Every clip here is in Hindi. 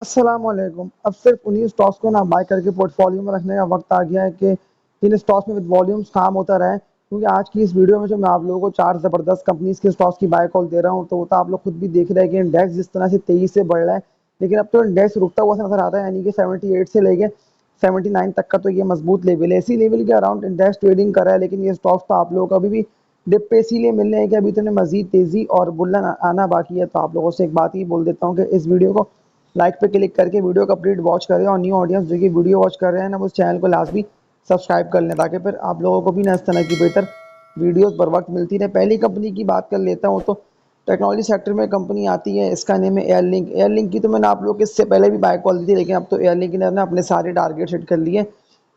अस्सलामुअलैकुम। अब सिर्फ उन्हीं स्टॉक्स को ना बाय करके पोर्टफोलियो में रखने का वक्त आ गया है कि जिन स्टॉक्स में विद वॉल्यूम्स काम होता रहे, क्योंकि आज की इस वीडियो में जो मैं आप लोगों को चार ज़बरदस्त कंपनीज के स्टॉक्स की बाय कॉल दे रहा हूँ, तो वो तो आप लोग खुद भी देख रहे हैं कि इंडेक्स जिस तरह से तेजी से बढ़ रहा है, लेकिन अब तो इंडेक्स रुकता हुआ सा नजर आता है। यानी कि 78 से लेके 79 तक का तो ये मजबूत लेवल है। इसी लेवल के अराउंड इंडेक्स ट्रेडिंग कर रहा है, लेकिन ये स्टॉक्स तो आप लोगों को अभी भी डिप पे इसीलिए मिल रहे हैं कि अभी तो मजीद तेजी और बुल्लन आना बाकी है। तो आप लोगों से एक बात ही बोल देता हूँ कि इस वीडियो को लाइक पे क्लिक करके वीडियो कंप्लीट वॉच करें, और न्यू ऑडियंस जो कि वीडियो वॉच कर रहे हैं ना, उस चैनल को लाजमी सब्सक्राइब कर लें, ताकि फिर आप लोगों को भी ना इस तरह की बेहतर वीडियोस बर वक्त मिलती रहे। पहली कंपनी की बात कर लेता हूँ, तो टेक्नोलॉजी सेक्टर में कंपनी आती है, इसका नेम है एयरलिंक। एयरलिंक की तो मैंने आप लोग को इससे पहले भी बाय कॉल दी थी, लेकिन अब तो एयरलिंक ने ना अपने सारे टारगेट सेट कर लिए।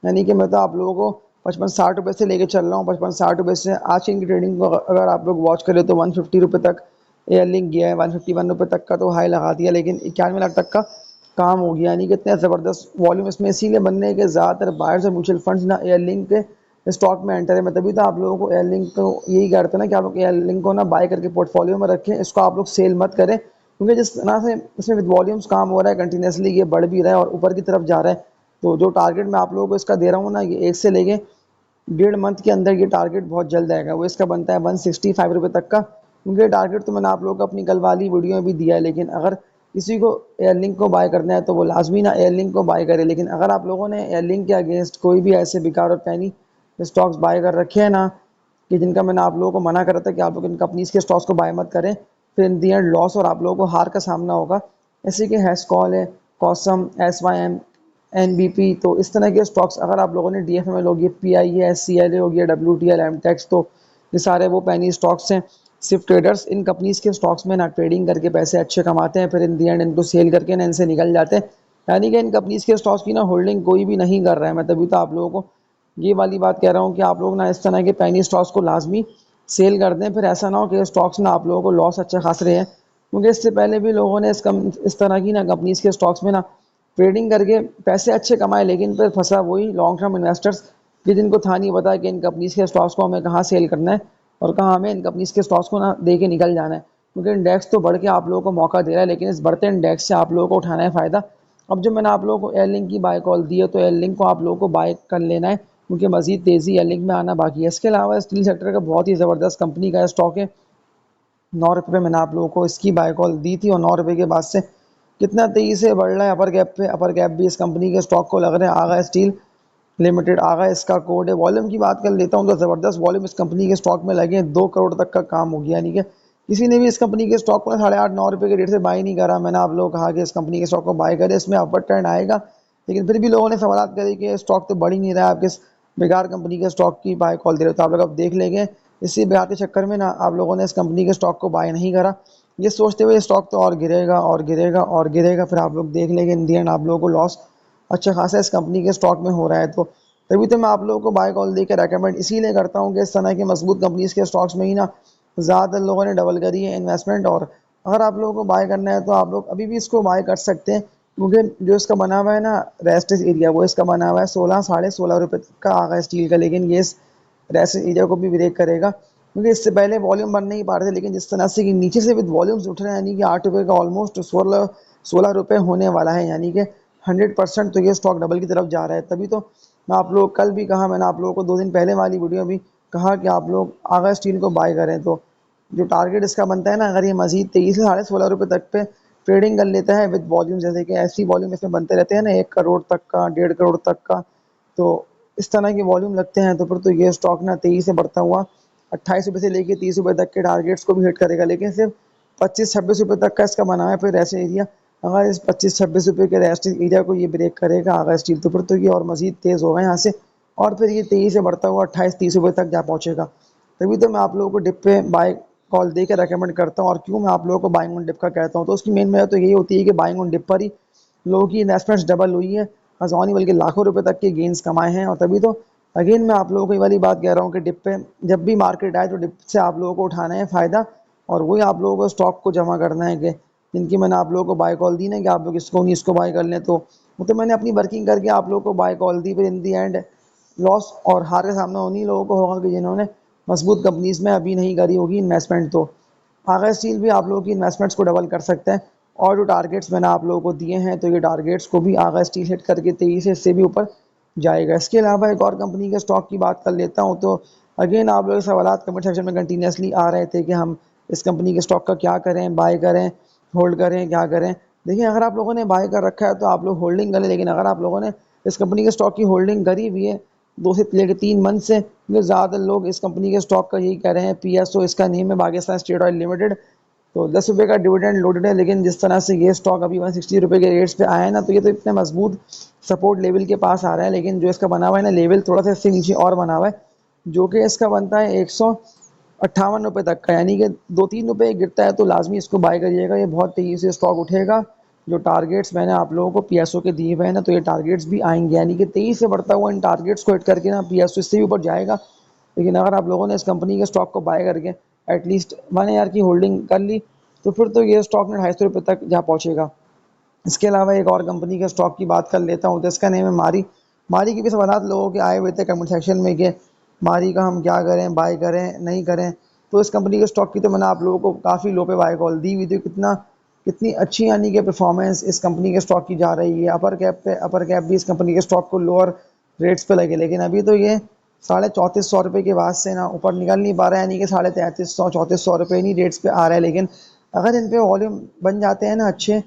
यानी कि मैं तो आप लोगों को 55-60 रुपये से लेके चल रहा हूँ। 55-60 रुपये से आज की ट्रेडिंग को अगर आप लोग वॉच करें तो 150 रुपये तक एयरलिंक गया है। 151 रुपये तक का तो हाई लगा दिया, लेकिन 91 लाख तक का काम हो गया। यानी कि इतने ज़बरदस्त वॉल्यूम इसमें इसीलिए बनने हैं कि ज़्यादातर बायर्स और म्यूचुअल फंड्स ना एयरलिंक के स्टॉक में एंटर है। मैं तभी तो आप लोगों को एयरलिंक को यही कहते हैं ना कि आप लोग एयरलिंक को ना बाय करके पोर्टफोलियो में रखें, इसको आप लोग सेल मत करें, क्योंकि जिस तरह से इसमें विद वॉल्यूम्स काम हो रहा है कंटिन्यूसली, ये बढ़ भी रहा है और ऊपर की तरफ जा रहा है। तो जो टारगेट मैं आप लोगों को इसका दे रहा हूँ ना, ये 1 से लेके 1.5 मंथ के अंदर ये टारगेट बहुत जल्द आएगा। वो इसका बनता है 165 रुपये तक का, क्योंकि टारगेट तो मैंने आप लोगों को अपनी कल वाली वीडियो में भी दिया है। लेकिन अगर किसी को एयरलिंक को बाय करना है तो वो लाजमी ना एयरलिंक को बाय करे। लेकिन अगर आप लोगों ने एयरलिंक के अगेंस्ट कोई भी ऐसे बेकार और पैनी स्टॉक्स बाय कर रखे हैं ना, कि जिनका मैंने आप लोगों को मना करा था कि आप लोग इन कंपनीज के स्टॉक्स को बाय मत करें, फिर इन दी एंड लॉस और आप लोगों को हार का सामना होगा। ऐसे कि हैस्कॉल है, कॉसम, SYM, NBP, तो इस तरह के स्टॉक्स अगर आप लोगों ने DFML हो गया, PI है, SCL हो गया, WTL, MTEX, तो ये सारे वो पैनी स्टॉक्स हैं। सिर्फ ट्रेडर्स इन कंपनीज के स्टॉक्स में ना ट्रेडिंग करके पैसे अच्छे कमाते हैं, फिर इन दी एंड इनको सेल करके ना इनसे निकल जाते हैं। यानी कि इन कंपनीज के स्टॉक्स की ना होल्डिंग कोई भी नहीं कर रहा है। मैं तभी तो आप लोगों को ये वाली बात कह रहा हूँ कि आप लोग ना इस तरह के पैनी स्टॉक्स को लाजमी सेल कर दें, फिर ऐसा ना हो कि स्टॉक्स ना आप लोगों को लॉस अच्छा खास रहे हैं। क्योंकि इससे पहले भी लोगों ने इस तरह की ना कंपनीज के स्टॉक्स में ना ट्रेडिंग करके पैसे अच्छे कमाए, लेकिन फिर फंसा वही लॉन्ग टर्म इन्वेस्टर्स कि जिनको था नहीं पता कि इन कंपनीज के स्टॉक्स को हमें कहाँ सेल करना है और कहाँ हमें इन कंपनीज के स्टॉक्स को ना दे के निकल जाना है। क्योंकि इंडेक्स तो बढ़ के आप लोगों को मौका दे रहा है, लेकिन इस बढ़ते इंडेक्स से आप लोगों को उठाना है फ़ायदा। अब जो मैंने आप लोगों को एयरलिंक की बाय कॉल दी है, तो एयरलिंक को आप लोगों को बाय कर लेना है, क्योंकि मजीद तेज़ी एयरलिंक में आना बाकी है। इसके अलावा स्टील सेक्टर का बहुत ही ज़बरदस्त कंपनी का स्टॉक है। 9 रुपये मैंने आप लोगों को इसकी बाय कॉल दी थी, और 9 रुपये के बाद से कितना तेजी से बढ़ रहा है अपर गैप पे। अपर गैप भी इस कंपनी के स्टॉक को लग रहा है आगा स्टील लिमिटेड, आगा इसका कोड है। वॉल्यूम की बात कर लेता हूँ तो ज़बरदस्त वॉल्यूम इस कंपनी के स्टॉक में लगे हैं, 2 करोड़ तक का काम हो गया। यानी कि किसी ने भी इस कंपनी के स्टॉक को 8.5-9 रुपये के रेट से बाय नहीं करा। मैंने आप लोग कहा कि इस कंपनी के स्टॉक को बाय करें, इसमें अपवर्ड ट्रेंड आएगा, लेकिन फिर भी लोगों ने सवाल करे कि स्टॉक तो बढ़ ही नहीं रहा है, आप किस बेकार कंपनी के स्टॉक की बाय कॉल दे रहे हो। तो आप लोग अब देख लेंगे, इसी बेकार के चक्कर में ना आप लोगों ने इस कंपनी के स्टॉक को बाय नहीं करा, ये सोचते हुए स्टॉक तो और गिरेगा और गिरेगा और गिरेगा, फिर आप लोग देख लेंगे इन दी एंड आप लोगों को लॉस अच्छा खासा इस कंपनी के स्टॉक में हो रहा है। तो तभी तो मैं आप लोगों को बाय कॉल देकर रेकमेंड इसीलिए करता हूँ कि इस तरह की मजबूत कंपनीज के स्टॉक्स में ही ना ज़्यादातर लोगों ने डबल करी है इन्वेस्टमेंट। और अगर आप लोगों को बाय करना है तो आप लोग अभी भी इसको बाय कर सकते हैं, क्योंकि जो इसका बना हुआ है ना रेस्टेज एरिया, वो इसका बना हुआ है 16-16.5 रुपये का आगा स्टील का, लेकिन ये इस रेस्टेज एरिया को भी ब्रेक करेगा, क्योंकि इससे पहले वॉल्यूम बन नहीं पा रहे थे। लेकिन जिस तरह से कि नीचे से विद वॉल्यूम्स उठ रहे हैं, यानी कि 8 रुपये का ऑलमोस्ट 16 रुपये होने वाला है, यानी कि 100% तो ये स्टॉक डबल की तरफ जा रहा है। तभी तो मैं आप लोग कल भी कहा, मैंने आप लोगों को 2 दिन पहले वाली वीडियो भी कहा कि आप लोग आगा स्टील को बाय करें। तो जो टारगेट इसका बनता है ना, अगर ये मजीद 23 से 16.5 रुपये तक पे ट्रेडिंग कर लेता है विद वॉल्यूम, जैसे कि ऐसी वॉल्यूम इसमें बनते रहते हैं ना, 1 करोड़ तक का, 1.5 करोड़ तक का, तो इस तरह के वॉल्यूम लगते हैं, तो फिर तो ये स्टॉक ना तेजी से बढ़ता हुआ 28 रुपये से लेके 30 रुपये तक के टारगेट्स को भी हिट करेगा। लेकिन सिर्फ 25-26 रुपये तक का इसका बना है फिर ऐसे एरिया। अगर इस 25-26 रुपये के रेस्ट एरिया को ये ब्रेक करेगा आगा स्टील, तो फिर तो ये और मजीद तेज़ होगा यहाँ से, और फिर ये तेजी से बढ़ता हुआ 28-30 रुपये तक जा पहुँचेगा। तभी तो मैं आप लोगों को डिप पे बाय कॉल दे के रेकमेंड करता हूँ। और क्यों मैं आप लोगों को बाइंग ऑन डिप का कहता हूँ, तो उसकी मेन वजह तो यही होती है कि बाइंग ऑन डिप पर ही लोगों की इन्वेस्टमेंट्स डबल हुई है, हज़ारों नहीं बल्कि लाखों रुपए तक के गेंस कमाए हैं। और तभी तो अगेन मैं आप लोगों को ये वाली बात कह रहा हूँ कि डिप पे जब भी मार्केट आए तो डिप से आप लोगों को उठाना है फ़ायदा, और वही आप लोगों को स्टॉक को जमा करना है कि जिनकी मैंने आप लोगों को बाय कॉल दी ना कि आप लोग इसको नहीं इसको बाय कर लें। तो वो तो मैंने अपनी वर्किंग करके आप लोगों को बाय कॉल दी, फिर इन दी एंड लॉस और हार का सामना उन्हीं लोगों को होगा कि जिन्होंने मजबूत कंपनीज में अभी नहीं करी होगी इन्वेस्टमेंट। तो आगा स्टील भी आप लोगों की इन्वेस्टमेंट्स को डबल कर सकते हैं। और जो टारगेट्स मैंने आप लोगों को दिए हैं तो ये टारगेट्स को भी आगा स्टील हिट करके 23 से इससे भी ऊपर जाएगा। इसके अलावा एक और कंपनी के स्टॉक की बात कर लेता हूँ। तो अगेन आप लोग सवाल कमेंट सेक्शन में कंटिन्यूसली आ रहे थे कि हम इस कंपनी के स्टॉक का क्या करें, बाय करें, होल्ड करें, क्या करें। देखिए, अगर आप लोगों ने बाय कर रखा है तो आप लोग होल्डिंग करें, लेकिन अगर आप लोगों ने इस कंपनी के स्टॉक की होल्डिंग करी हुई है 2 से लेकर 3 मंथ से, क्योंकि ज़्यादातर लोग इस कंपनी के स्टॉक का यही कह रहे हैं। PSO इसका नेम है, पाकिस्तान स्टेट ऑयल लिमिटेड। तो 10 रुपये का डिविडेंड लोडेड है, लेकिन जिस तरह से ये स्टॉक अभी 160 रुपये के रेट्स पे आया है ना, तो ये तो इतने मजबूत सपोर्ट लेवल के पास आ रहा है। लेकिन जो इसका बना हुआ है ना लेवल, थोड़ा सा इससे नीचे और बना हुआ है, जो कि इसका बनता है 158 रुपये तक का, यानी कि 2-3 रुपये गिरता है तो लाजमी इसको बाय करिएगा। ये बहुत तेज़ी से स्टॉक उठेगा। जो टारगेट्स मैंने आप लोगों को PSO के दिए हुए हैं ना, तो ये टारगेट्स भी आएंगे, यानी कि तेज़ी से बढ़ता हुआ इन टारगेट्स को हिट करके ना PSO इससे भी ऊपर जाएगा। लेकिन अगर आप लोगों ने इस कंपनी के स्टॉक को बाय करके एटलीस्ट 1 ईयर की होल्डिंग कर ली, तो फिर तो ये स्टॉक ने 250 रुपये तक जा पहुँचेगा। इसके अलावा एक और कंपनी के स्टॉक की बात कर लेता हूँ, तो इसका नेम है मारी। मारी के भी सवाल लोगों के आए हुए थे कमेंट सेक्शन में कि मारी का हम क्या करें, बाय करें, नहीं करें। तो इस कंपनी के स्टॉक की तो मैंने आप लोगों को काफ़ी लो पे बाय कॉल दी हुई थी। कितनी अच्छी यानी कि परफॉर्मेंस इस कंपनी के स्टॉक की जा रही है। अपर कैप भी इस कंपनी के स्टॉक को लोअर रेट्स पे लगे, लेकिन अभी तो ये 3450 रुपये के बाद से ना ऊपर निकल नहीं पा रहा है, यानी कि 3300-3400 रुपये इन्हीं रेट्स पे आ रहा है। लेकिन अगर इन पे वॉल्यूम बन जाते हैं ना अच्छे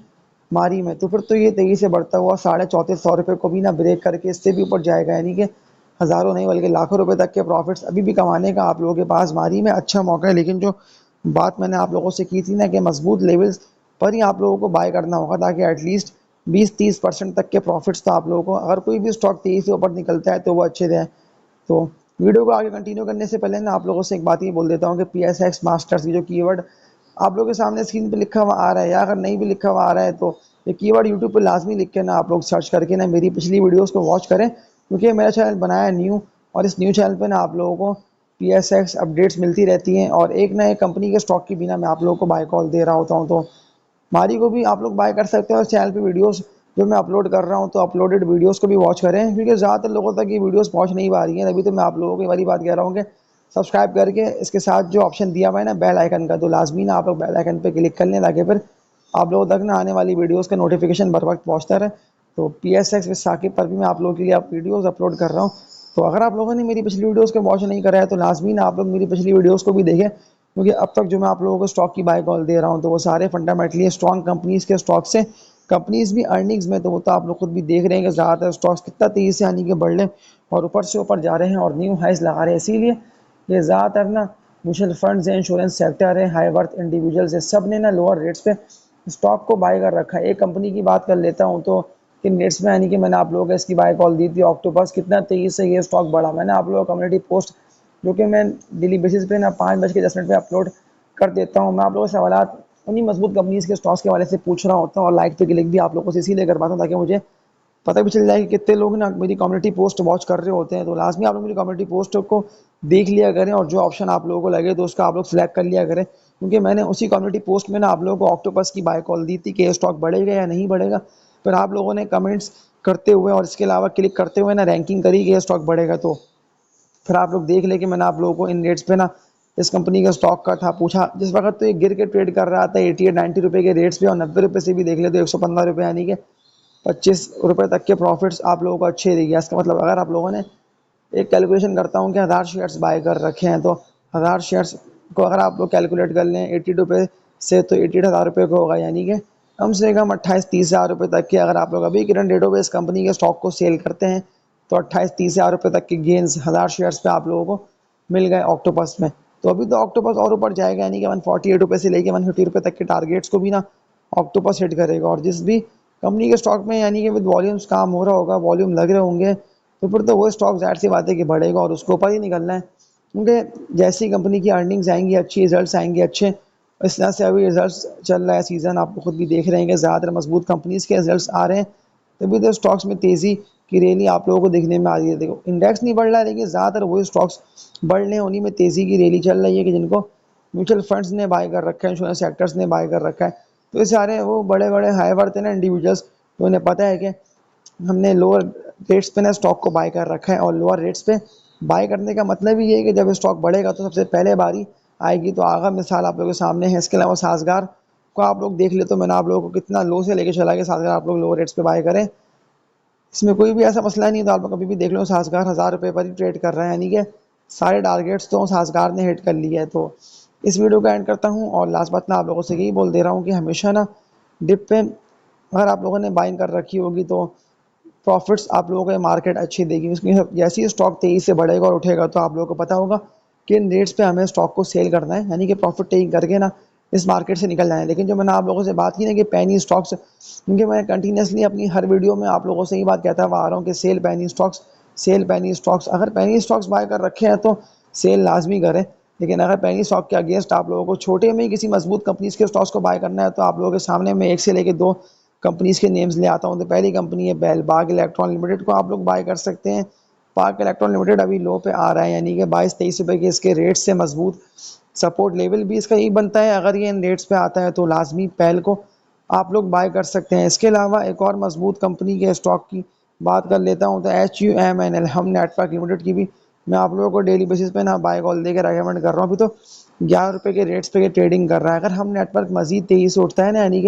मारी में, तो फिर तो ये तेज़ी से बढ़ता हुआ 3450 रुपये को भी ना ब्रेक करके इससे भी ऊपर जाएगा, यानी कि हज़ारों नहीं बल्कि लाखों रुपए तक के प्रॉफिट्स अभी भी कमाने का आप लोगों के पास मारी में अच्छा मौका है। लेकिन जो बात मैंने आप लोगों से की थी ना कि मजबूत लेवल्स पर ही आप लोगों को बाय करना होगा, ताकि एटलीस्ट 20-30% तक के प्रॉफिट्स तो आप लोगों को, अगर कोई भी स्टॉक तेज़ी से ऊपर निकलता है तो वो अच्छे रहे। तो वीडियो को आगे कंटिन्यू करने से पहले ना आप लोगों से एक बात ये बोल देता हूँ कि PSX मास्टर्स, ये जो कीवर्ड आप लोगों के सामने स्क्रीन पे लिखा हुआ आ रहा है, या अगर नहीं भी लिखा हुआ आ रहा है तो ये कीवर्ड यूट्यूब पे लाजमी लिख के ना आप लोग सर्च करके ना मेरी पिछली वीडियोस को वॉच करें, क्योंकि मेरा चैनल बनाया है न्यू, और इस न्यू चैनल पे ना आप लोगों को PSX अपडेट्स मिलती रहती हैं, और एक ना एक कंपनी के स्टॉक की बिना मैं आप लोगों को बाय कॉल दे रहा होता हूँ। तो मारी को भी आप लोग बाय कर सकते हो। इस चैनल पे वीडियोस जो मैं अपलोड कर रहा हूँ, तो अपलोडेड वीडियोस को भी वॉच करें, क्योंकि ज़्यादातर लोगों तक ये वीडियोस पहुँच नहीं पा रही हैं। अभी तो मैं आप लोगों को ये वाली बात कह रहा हूँ कि सब्सक्राइब करके इसके साथ जो ऑप्शन दिया हुआ है ना बेल आइकन का, तो लाजमी ना आप लोग बेल आइकन पर क्लिक कर लें, ताकि फिर आप लोगों तक ना आने वाली वीडियोज़ का नोटिफिकेशन बर वक्त पहुँचता रहे। तो PSX विद साकिब पर भी मैं आप लोगों के लिए आप वीडियोज़ अपलोड कर रहा हूँ। तो अगर आप लोगों ने मेरी पिछली वीडियोज़ को वॉच नहीं करा है तो लाजमी ना आप लोग मेरी पिछली वीडियोज़ को भी देखें, क्योंकि अब तक जो मैं आप लोगों को स्टॉक की बाय कॉल दे रहा हूँ तो वो सारे फंडामेंटली स्ट्रॉन्ग कंपनीज़ के स्टॉक से, कंपनीज़ भी अर्निंग्स में, तो वो तो आप लोग खुद भी देख रहे हैं कि ज़्यादातर स्टॉक्स कितना तेज़ी से आने के बढ़ रहे और ऊपर से ऊपर जा रहे हैं और न्यू हाइज लगा रहे हैं। इसीलिए ये ज़्यादातर ना म्यूचुअल फंड्स है, इंश्योरेंस सेक्टर है, हाई वर्थ इंडिविजुअल्स है, सब ने ना लोअर रेट्स पे स्टॉक को बाय कर रखा है। एक कंपनी की बात कर लेता हूँ, तो किन रेट्स में, यानी कि मैंने आप लोगों को इसकी बाय कॉल दी थी ऑक्टोपस, कितना तेज़ी से ये स्टॉक बढ़ा। मैंने आप लोगों को कम्युनिटी पोस्ट जो कि मैं डेली बेसिस पे ना 5:10 पे अपलोड कर देता हूँ। मैं आप लोगों से सवाल उन्हीं मजबूत कंपनीज़ के स्टॉक्स के हवाले से पूछ रहा होता हूँ, और लाइक पे क्लिक भी आप लोगों से इसीलिए करवाता हूँ ताकि मुझे पता भी चल जाए कि कितने लोग ना मेरी कम्युनिटी पोस्ट वॉच कर रहे होते हैं। तो लाजमी आप लोग मेरी कम्युनिटी पोस्ट को देख लिया करें, और जो ऑप्शन आप लोगों को लगे तो उसका आप लोग सिलेक्ट कर लिया करें, क्योंकि मैंने उसी कम्युनिटी पोस्ट में ना आप लोगों को ऑक्टोपस की बाय कॉल दी थी कि ये स्टॉक बढ़ेगा या नहीं बढ़ेगा। फिर आप लोगों ने कमेंट्स करते हुए और इसके अलावा क्लिक करते हुए ना रैंकिंग करी कि ये स्टॉक बढ़ेगा। तो फिर आप लोग देख ले कि मैंने आप लोगों को इन रेट्स पे ना इस कंपनी का स्टॉक का था पूछा, जिस वक्त तो ये गिर के ट्रेड कर रहा था 88-90 रुपये के रेट्स पे, और 90 रुपये से भी देख ले तो 115 रुपये, यानी कि 25 रुपये तक के प्रॉफिट्स आप लोगों को अच्छे दिए। इसका मतलब अगर आप लोगों ने एक कैलकुलेशन करता हूँ कि 1000 शेयर्स बाय कर रखे हैं, तो 1000 शेयर्स को अगर आप लोग कैलकुलेट कर लें 82 रुपये से, तो 88,000 रुपये को होगा, यानी कि कम से कम 28-30 हज़ार रुपये तक के, अगर आप लोग अभी करंट रेटों पे इस कंपनी के स्टॉक को सेल करते हैं तो 28-30 हज़ार रुपये तक के गेंस 1000 शेयर्स पे आप लोगों को मिल गए ऑक्टोपस में। तो अभी तो ऑक्टोपस और ऊपर जाएगा, यानी कि 148 रुपये से लेके 150 रुपये तक के टारगेट्स को भी ना ऑक्टोपस हिट करेगा। और जिस भी कंपनी के स्टॉक में यानी कि विद वॉल्यूम्स काम हो रहा होगा, वॉल्यूम लग रहे होंगे, तो फिर तो वो स्टॉक ज़ाहिर सी बात है कि बढ़ेगा और उसको ऊपर ही निकलना है, क्योंकि जैसी कंपनी की अर्निंग्स आएंगी अच्छी, रिजल्ट्स आएंगे अच्छे। इस तरह से अभी रिजल्ट्स चल रहा है सीज़न, आप खुद भी देख रहे हैं कि ज़्यादातर मजबूत कंपनीज़ के रिजल्ट्स आ रहे हैं, तभी तो स्टॉक्स में तेज़ी की रैली आप लोगों को देखने में आ रही है। देखो इंडेक्स नहीं बढ़ रहा है, लेकिन ज़्यादातर वही स्टॉक्स बढ़ रहे हैं, उन्हीं में तेज़ी की रैली चल रही है कि जिनको म्यूचुअल फंड्स ने बाय कर रखा है, इंश्योरेंस सेक्टर्स ने बाय कर रखा है। तो ये सारे वो बड़े बड़े हाई वर्थ है ना इंडिविजुअल्स, तो उन्हें पता है कि हमने लोअर रेट्स पे ना स्टॉक को बाय कर रखा है, और लोअर रेट्स पे बाय करने का मतलब ही ये है कि जब स्टॉक बढ़ेगा तो सबसे पहले बारी आएगी। तो आगा मिसाल आप लोगों के सामने है। इसके अलावा साजगार को आप लोग देख ले तो मैंने आप लोगों को कितना लो से लेके चला गया सासगार आप लोग लो रेट्स पे बाय करें। इसमें कोई भी ऐसा मसला नहीं है, तो आप लोग कभी भी देख लो सासगार 1000 रुपये पर ही ट्रेड कर रहा है, यानी कि सारे टारगेट्स तो सासगार ने हिट कर लिया है। तो इस वीडियो को एंड करता हूँ और लास्ट बात मैं आप लोगों से यही बोल दे रहा हूँ कि हमेशा ना डिप पे अगर आप लोगों ने बाइंग कर रखी होगी तो प्रॉफिट्स आप लोगों को ये मार्केट अच्छी देगी। उसकी जैसे ही स्टॉक तेजी से बढ़ेगा और उठेगा तो आप लोगों को पता होगा कि इन रेट्स पे हमें स्टॉक को सेल करना है, यानी कि प्रॉफिट टेकिंग करके ना इस मार्केट से निकल जाए। लेकिन जो मैंने आप लोगों से बात की ना कि पेनी स्टॉक्स, क्योंकि मैं कंटिन्यूसली अपनी हर वीडियो में आप लोगों से ही बात कहता हुआ आ रहा हूँ कि sell penny stocks, sell penny stocks. अगर पेनी स्टॉक्स बाय कर रखे हैं तो सेल लाजमी करें, लेकिन अगर पेनी स्टॉक के अगेंस्ट आप लोगों को छोटे में ही किसी मजबूत कंपनीज के स्टॉक्स को बाय करना है तो आप लोगों के सामने मैं एक से लेके दो कंपनीज के नेम्स ले आता हूँ। तो पहली कंपनी है बेलबाग इलेक्ट्रॉन लिमिटेड, को आप लोग बाय कर सकते हैं। पार्क इलेक्ट्रॉन लिमिटेड अभी लो पे आ रहा है, यानी कि 22-23 रुपए के इसके रेट से मजबूत सपोर्ट लेवल भी इसका यही बनता है। अगर ये इन रेट्स पे आता है तो लाजमी पहल को आप लोग बाय कर सकते हैं। इसके अलावा एक और मजबूत कंपनी के स्टॉक की बात कर लेता हूँ तो HUMNL हम नेटवर्क लिमिटेड की भी मैं आप लोगों को डेली बेसिस पे ना बाय कॉल देकर रेकमेंड कर रहा हूँ। अभी तो 11 रुपये के रेट्स पे ट्रेडिंग कर रहा है। अगर हम नेटवर्क मजीद तेजी से उठता है ना, यानी कि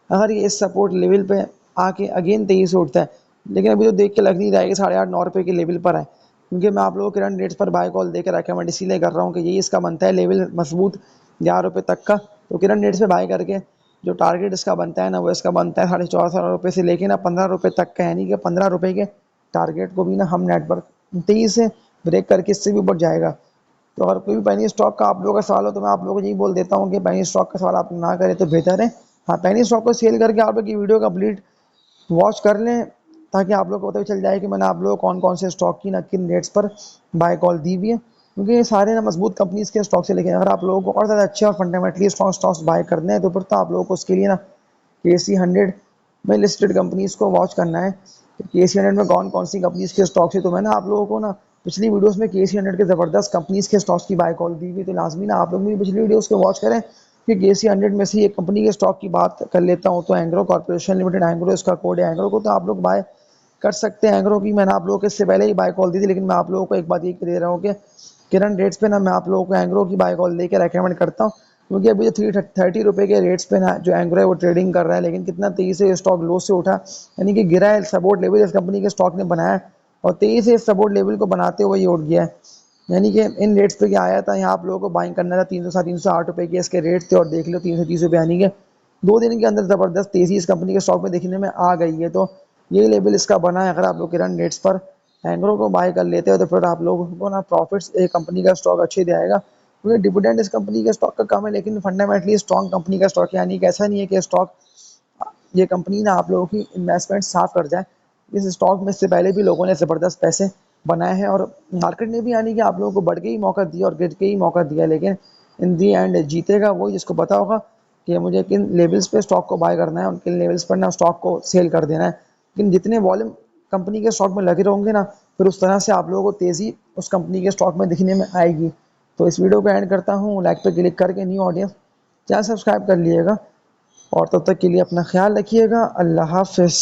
अगर ये इस सपोर्ट लेवल पे आके अगेन तेजी से उठता है, लेकिन अभी तो देख के लग नहीं रहा है कि 8.5-9 रुपये के लेवल पर है, क्योंकि मैं आप लोगों को करंट रेट्स पर बाय कॉल देकर रेकमेंड इसीलिए कर रहा हूँ कि यही इसका बनता है लेवल मजबूत 11 रुपये तक का। तो करंट रेट्स पे बाय करके जो टारगेट इसका बनता है ना, वो इसका बनता है 14.5 रुपये से लेके ना 15 रुपये तक का, यानी कि 15 रुपये के टारगेट को भी ना हम नेटवर्क तेजी से ब्रेक करके इससे भी ऊपर जाएगा। तो अगर कोई भी पेनी स्टॉक का आप लोगों का सवाल हो तो मैं आप लोगों को यही बोल देता हूँ कि पेनी स्टॉक का सवाल आप ना करें तो बेहतर है। हाँ, पेनी स्टॉक को सेल करके आप लोग की वीडियो कंप्लीट वॉच कर लें, ताकि आप लोग को पता भी चल जाए कि मैंने आप लोगों को कौन कौन से स्टॉक की ना किन रेट्स पर बाय कॉल दी हुई है, क्योंकि ये सारे ना मजबूत कंपनीज के स्टॉक से। लेकिन अगर आप लोगों को और ज़्यादा अच्छे और फंडामेंटली स्ट्रॉन्ग स्टॉक्स बाय करने हैं तो फिर तो आप लोगों को उसके लिए ना KC100 में लिस्टेड कंपनीज को वॉच करना है कि KC100 में कौन कौन सी कंपनीज के स्टॉक्स है। तो मैंने आप लोगों को ना पिछली वीडियोस में KC100 के ज़बरदस्त कंपनीज के स्टॉक्स की बाय कॉल दी हुई, तो लाजमी ना आप लोग भी पिछली वीडियोस को वॉच करें कि KC100 में से एक कंपनी के स्टॉक की बात कर लेता हूँ तो एंग्रो कॉर्पोरेशन लिमिटेड, एंग्रो इसका कोड है। एंग्रो को तो आप लोग बाय कर सकते हैं। एंग्रो की मैंने आप लोगों को इससे पहले ही बाय कॉल दी थी, लेकिन मैं आप लोगों को एक बात ये दे रहा हूँ कि करंट रेट्स पे ना मैं आप लोगों को एंग्रो की बाय कॉल देकर रेकमेंड करता हूँ, क्योंकि अभी जो 330 रुपये के रेट्स पे ना जो एंग्रो है वो ट्रेडिंग कर रहा है। लेकिन कितना तेजी से स्टॉक लो से उठा, यानी कि गिरा है, सपोर्ट लेवल इस कंपनी के स्टॉक ने बनाया है और तेजी से इस सपोर्ट लेवल को बनाते हुए ये उठ गया है। यानी कि इन रेट्स पे क्या आया था, यहाँ आप लोगों को बाइंग करना था 308 रुपये के इसके रेट थे और देख लो 330 रुपये, यानी कि 2 दिन के अंदर ज़बरदस्त तेज़ी इस कंपनी के स्टॉक में देखने में आ गई है। तो ये लेवल इसका बना है। अगर आप लोग करंट रेट्स पर एंग्रो को बाय कर लेते हो तो फिर आप लोगों को ना प्रॉफिट्स एक कंपनी का स्टॉक अच्छे दे आएगा, क्योंकि डिविडेंड इस कंपनी के स्टॉक का कम है, लेकिन फंडामेंटली स्ट्रॉन्ग कंपनी का स्टॉक है। यानी कि ऐसा नहीं है कि स्टॉक ये कंपनी ना आप लोगों की इन्वेस्टमेंट साफ कर जाए। इस स्टॉक में इससे पहले भी लोगों ने ज़बरदस्त पैसे बनाए हैं और मार्केट ने भी यानी कि आप लोगों को बढ़ के ही मौका दिया और गिर के ही मौका दिया, लेकिन इन दी एंड जीतेगा वो जिसको पता होगा कि मुझे किन लेवल्स पे स्टॉक को बाय करना है और किन लेवल्स पर ना स्टॉक को सेल कर देना है। लेकिन जितने वॉल्यूम कंपनी के स्टॉक में लगे रहेंगे ना, फिर उस तरह से आप लोगों को तेज़ी उस कंपनी के स्टॉक में दिखने में आएगी। तो इस वीडियो को एंड करता हूँ, लाइक पे क्लिक करके न्यू ऑडियंस चैनल सब्सक्राइब कर लिएगा और तब तक के लिए अपना ख्याल रखिएगा। अल्लाह हाफिज़।